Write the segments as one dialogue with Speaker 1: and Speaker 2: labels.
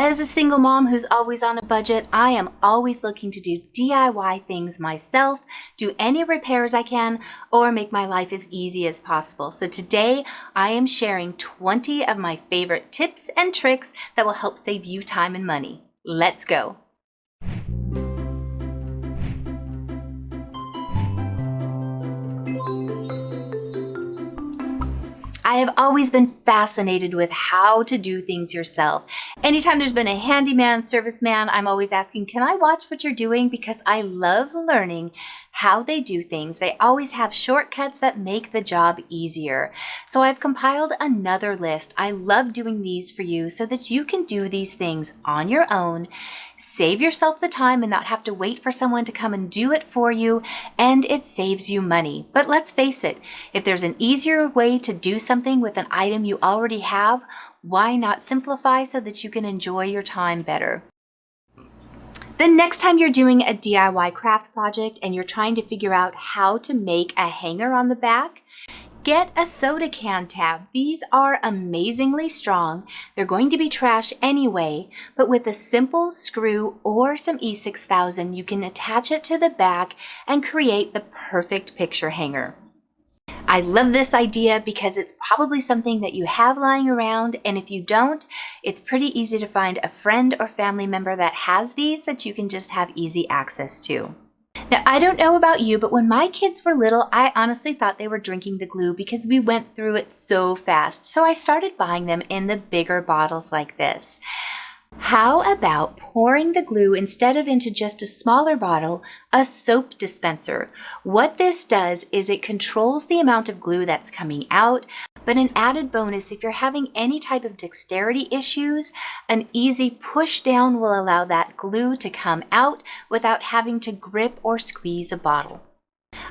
Speaker 1: As a single mom who's always on a budget, I am always looking to do DIY things myself, do any repairs I can, or make my life as easy as possible. So today I am sharing 20 of my favorite tips and tricks that will help save you time and money. Let's go. I have always been fascinated with how to do things yourself. Anytime there's been a handyman, serviceman, I'm always asking, can I watch what you're doing? Because I love learning how they do things. They always have shortcuts that make the job easier. So I've compiled another list. I love doing these for you so that you can do these things on your own, save yourself the time and not have to wait for someone to come and do it for you, and it saves you money. But let's face it, if there's an easier way to do something with an item you already have, why not simplify so that you can enjoy your time better? The next time you're doing a DIY craft project and you're trying to figure out how to make a hanger on the back, get a soda can tab. These are amazingly strong. They're going to be trash anyway, but with a simple screw or some E6000, you can attach it to the back and create the perfect picture hanger. I love this idea because it's probably something that you have lying around, and if you don't, it's pretty easy to find a friend or family member that has these that you can just have easy access to. Now, I don't know about you, but when my kids were little, I honestly thought they were drinking the glue because we went through it so fast. So I started buying them in the bigger bottles like this. How about pouring the glue instead of into just a smaller bottle, a soap dispenser? What this does is it controls the amount of glue that's coming out, but an added bonus, if you're having any type of dexterity issues, an easy push down will allow that glue to come out without having to grip or squeeze a bottle.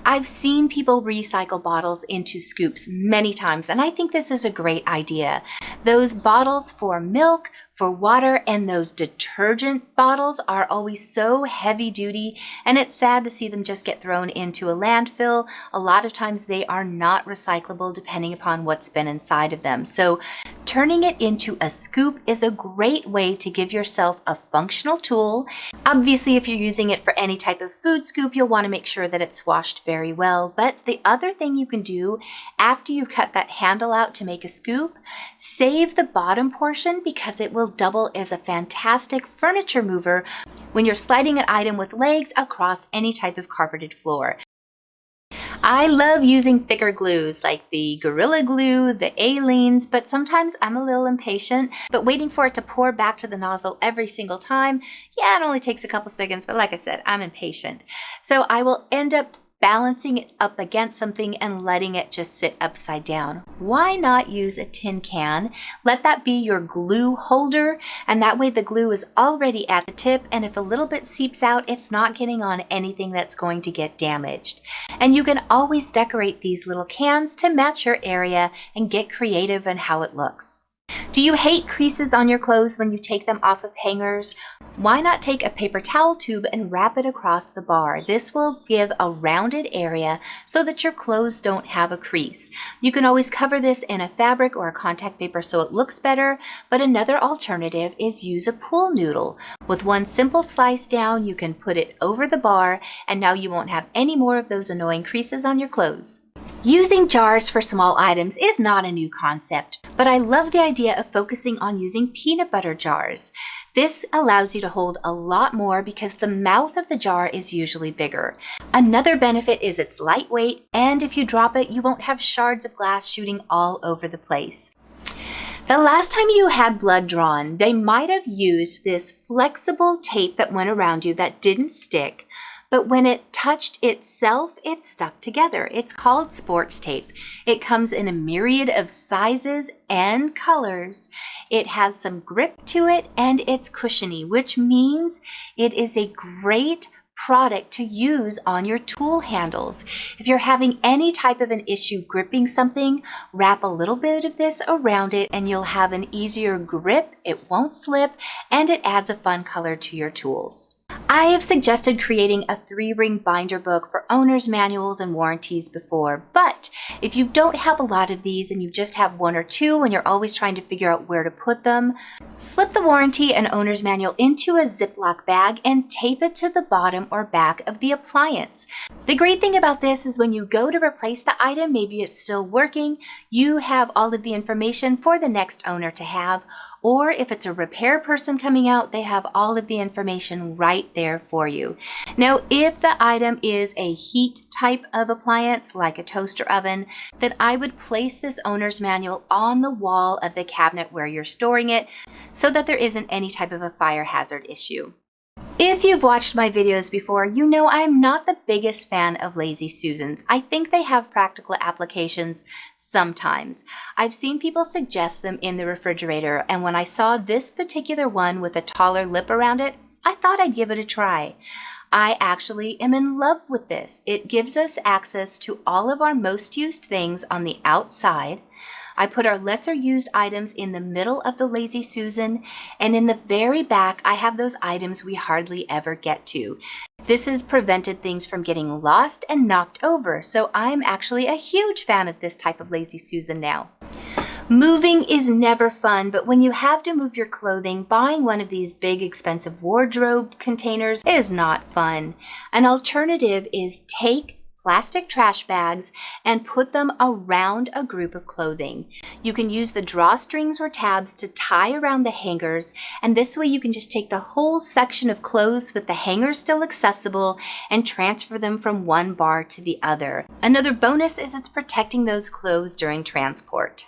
Speaker 1: I've seen people recycle bottles into scoops many times, and I think this is a great idea. Those bottles for milk, for water, and those detergent bottles are always so heavy duty, and it's sad to see them just get thrown into a landfill. A lot of times they are not recyclable depending upon what's been inside of them. So turning it into a scoop is a great way to give yourself a functional tool. Obviously, if you're using it for any type of food scoop, you'll want to make sure that it's washed very well. But the other thing you can do after you cut that handle out to make a scoop, save the bottom portion because it will double as a fantastic furniture mover when you're sliding an item with legs across any type of carpeted floor. I love using thicker glues like the Gorilla Glue, the Aleenes, but sometimes I'm a little impatient, but waiting for it to pour back to the nozzle every single time, yeah, it only takes a couple seconds, but like I said, I'm impatient. So I will end up balancing it up against something and letting it just sit upside down. Why not use a tin can? Let that be your glue holder, and that way the glue is already at the tip, and if a little bit seeps out, it's not getting on anything that's going to get damaged. And you can always decorate these little cans to match your area and get creative in how it looks. Do you hate creases on your clothes when you take them off of hangers? Why not take a paper towel tube and wrap it across the bar? This will give a rounded area so that your clothes don't have a crease. You can always cover this in a fabric or a contact paper so it looks better, but another alternative is use a pool noodle. With one simple slice down, you can put it over the bar, and now you won't have any more of those annoying creases on your clothes. Using jars for small items is not a new concept, but I love the idea of focusing on using peanut butter jars. This allows you to hold a lot more because the mouth of the jar is usually bigger. Another benefit is it's lightweight, and if you drop it, you won't have shards of glass shooting all over the place. The last time you had blood drawn, they might have used this flexible tape that went around you that didn't stick, but when it touched itself, it stuck together. It's called sports tape. It comes in a myriad of sizes and colors. It has some grip to it, and it's cushiony, which means it is a great product to use on your tool handles. If you're having any type of an issue gripping something, wrap a little bit of this around it and you'll have an easier grip, it won't slip, and it adds a fun color to your tools. I have suggested creating a 3-ring binder book for owner's manuals and warranties before, but if you don't have a lot of these and you just have 1 or 2 and you're always trying to figure out where to put them, slip the warranty and owner's manual into a ziploc bag and tape it to the bottom or back of the appliance. The great thing about this is when you go to replace the item, maybe it's still working, you have all of the information for the next owner to have, or if it's a repair person coming out, they have all of the information right there for you. Now, if the item is a heat type of appliance, like a toaster oven, then I would place this owner's manual on the wall of the cabinet where you're storing it so that there isn't any type of a fire hazard issue. If you've watched my videos before, you know I'm not the biggest fan of Lazy Susans. I think they have practical applications sometimes. I've seen people suggest them in the refrigerator, and when I saw this particular one with a taller lip around it, I thought I'd give it a try. I actually am in love with this. It gives us access to all of our most used things on the outside. I put our lesser used items in the middle of the Lazy Susan, and in the very back I have those items we hardly ever get to. This has prevented things from getting lost and knocked over, so I'm actually a huge fan of this type of Lazy Susan now. Moving is never fun, but when you have to move your clothing, buying one of these big expensive wardrobe containers is not fun. An alternative is take plastic trash bags and put them around a group of clothing. You can use the drawstrings or tabs to tie around the hangers, and this way you can just take the whole section of clothes with the hangers still accessible and transfer them from one bar to the other. Another bonus is it's protecting those clothes during transport.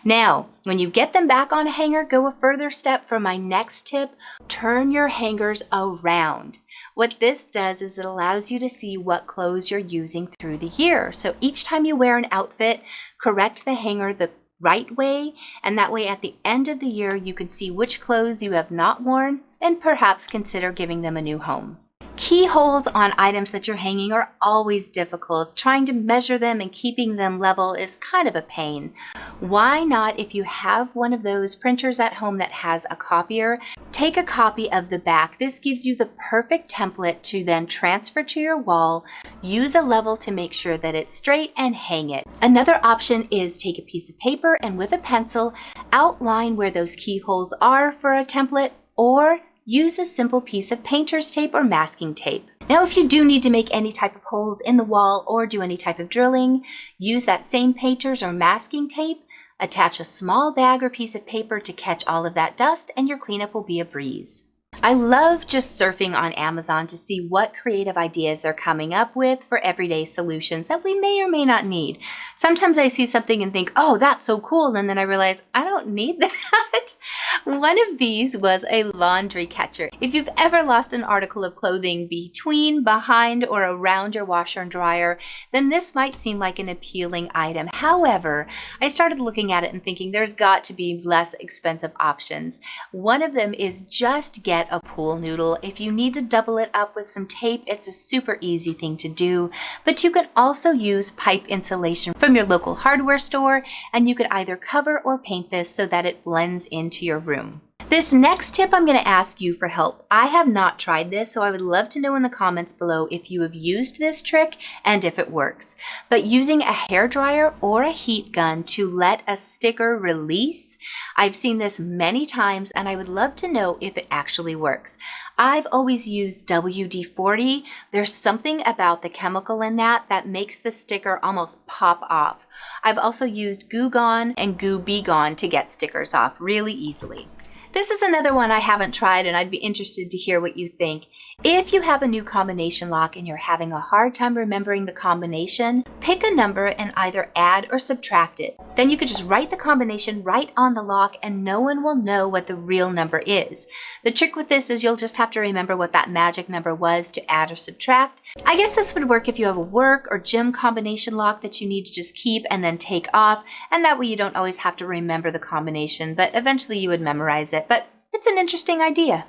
Speaker 1: Now, when you get them back on a hanger, go a further step for my next tip. Turn your hangers around. What this does is it allows you to see what clothes you're using through the year. So each time you wear an outfit, correct the hanger the right way, and that way at the end of the year you can see which clothes you have not worn and perhaps consider giving them a new home. Keyholes on items that you're hanging are always difficult. Trying to measure them and keeping them level is kind of a pain. Why not, if you have one of those printers at home that has a copier, take a copy of the back. This gives you the perfect template to then transfer to your wall, use a level to make sure that it's straight, and hang it. Another option is take a piece of paper and with a pencil, outline where those keyholes are for a template, or use a simple piece of painter's tape or masking tape. Now, if you do need to make any type of holes in the wall or do any type of drilling, use that same painter's or masking tape, attach a small bag or piece of paper to catch all of that dust, and your cleanup will be a breeze. I love just surfing on Amazon to see what creative ideas they're coming up with for everyday solutions that we may or may not need. Sometimes I see something and think, oh, that's so cool, and then I realize I don't need that. One of these was a laundry catcher. If you've ever lost an article of clothing between, behind, or around your washer and dryer, then this might seem like an appealing item. However, I started looking at it and thinking there's got to be less expensive options. One of them is just get a pool noodle. If you need to double it up with some tape, it's a super easy thing to do, but you can also use pipe insulation from your local hardware store, and you could either cover or paint this so that it blends into your room. This next tip, I'm going to ask you for help. I have not tried this, so I would love to know in the comments below if you have used this trick and if it works. But using a hairdryer or a heat gun to let a sticker release, I've seen this many times and I would love to know if it actually works. I've always used WD-40. There's something about the chemical in that that makes the sticker almost pop off. I've also used Goo Gone and Goo Be Gone to get stickers off really easily. This is another one I haven't tried, and I'd be interested to hear what you think. If you have a new combination lock and you're having a hard time remembering the combination, pick a number and either add or subtract it. Then you could just write the combination right on the lock and no one will know what the real number is. The trick with this is you'll just have to remember what that magic number was to add or subtract. I guess this would work if you have a work or gym combination lock that you need to just keep and then take off, and that way you don't always have to remember the combination, but eventually you would memorize it. But it's an interesting idea.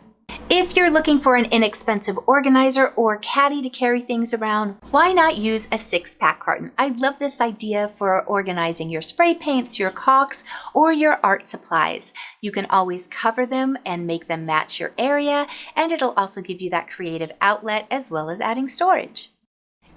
Speaker 1: If you're looking for an inexpensive organizer or caddy to carry things around, why not use a 6-pack carton? I love this idea for organizing your spray paints, your caulks, or your art supplies. You can always cover them and make them match your area, and it'll also give you that creative outlet as well as adding storage.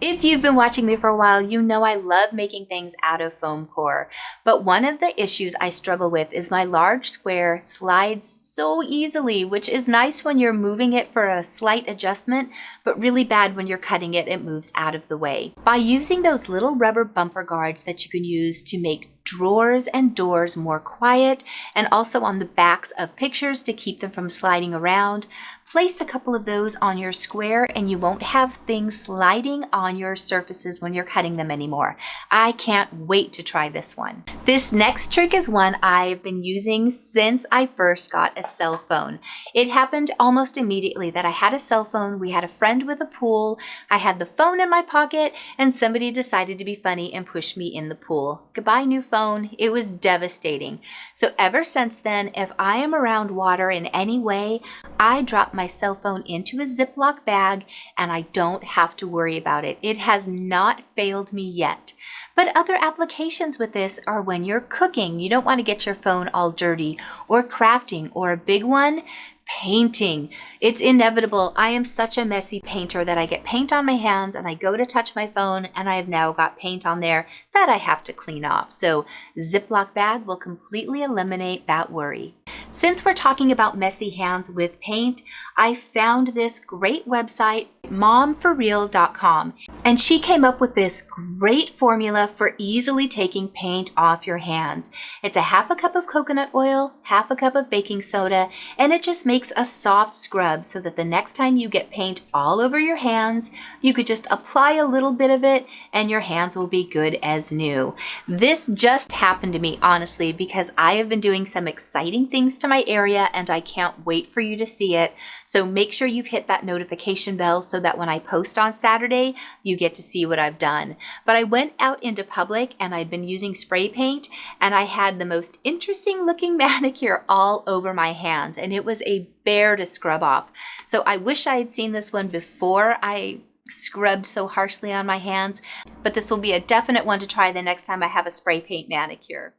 Speaker 1: If you've been watching me for a while, you know I love making things out of foam core. But one of the issues I struggle with is my large square slides so easily, which is nice when you're moving it for a slight adjustment, but really bad when you're cutting it, it moves out of the way. By using those little rubber bumper guards that you can use to make drawers and doors more quiet, and also on the backs of pictures to keep them from sliding around, place a couple of those on your square and you won't have things sliding on your surfaces when you're cutting them anymore. I can't wait to try this one. This next trick is one I've been using since I first got a cell phone. It happened almost immediately that I had a cell phone, we had a friend with a pool, I had the phone in my pocket, and somebody decided to be funny and push me in the pool. Goodbye, new phone. It was devastating. So ever since then, if I am around water in any way, I drop my cell phone into a Ziploc bag and I don't have to worry about it. It has not failed me yet. But other applications with this are when you're cooking. You don't want to get your phone all dirty, or crafting, or a big one, painting. It's inevitable. I am such a messy painter that I get paint on my hands and I go to touch my phone and I have now got paint on there that I have to clean off. So Ziploc bag will completely eliminate that worry. Since we're talking about messy hands with paint, I found this great website, momforreal.com, and she came up with this great formula for easily taking paint off your hands. It's a half a cup of coconut oil, half a cup of baking soda, and it just makes a soft scrub so that the next time you get paint all over your hands, you could just apply a little bit of it and your hands will be good as new. This just happened to me, honestly, because I have been doing some exciting things to my area and I can't wait for you to see it. So make sure you've hit that notification bell so that when I post on Saturday, you get to see what I've done. But I went out into public and I'd been using spray paint and I had the most interesting looking manicure all over my hands, and it was a bear to scrub off. So I wish I had seen this one before I scrubbed so harshly on my hands, but this will be a definite one to try the next time I have a spray paint manicure.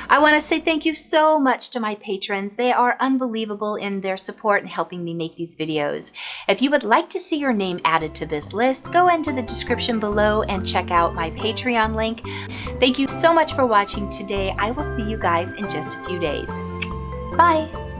Speaker 1: I want to say thank you so much to my patrons. They are unbelievable in their support and helping me make these videos. If you would like to see your name added to this list, go into the description below and check out my Patreon link. Thank you so much for watching today. I will see you guys in just a few days. Bye!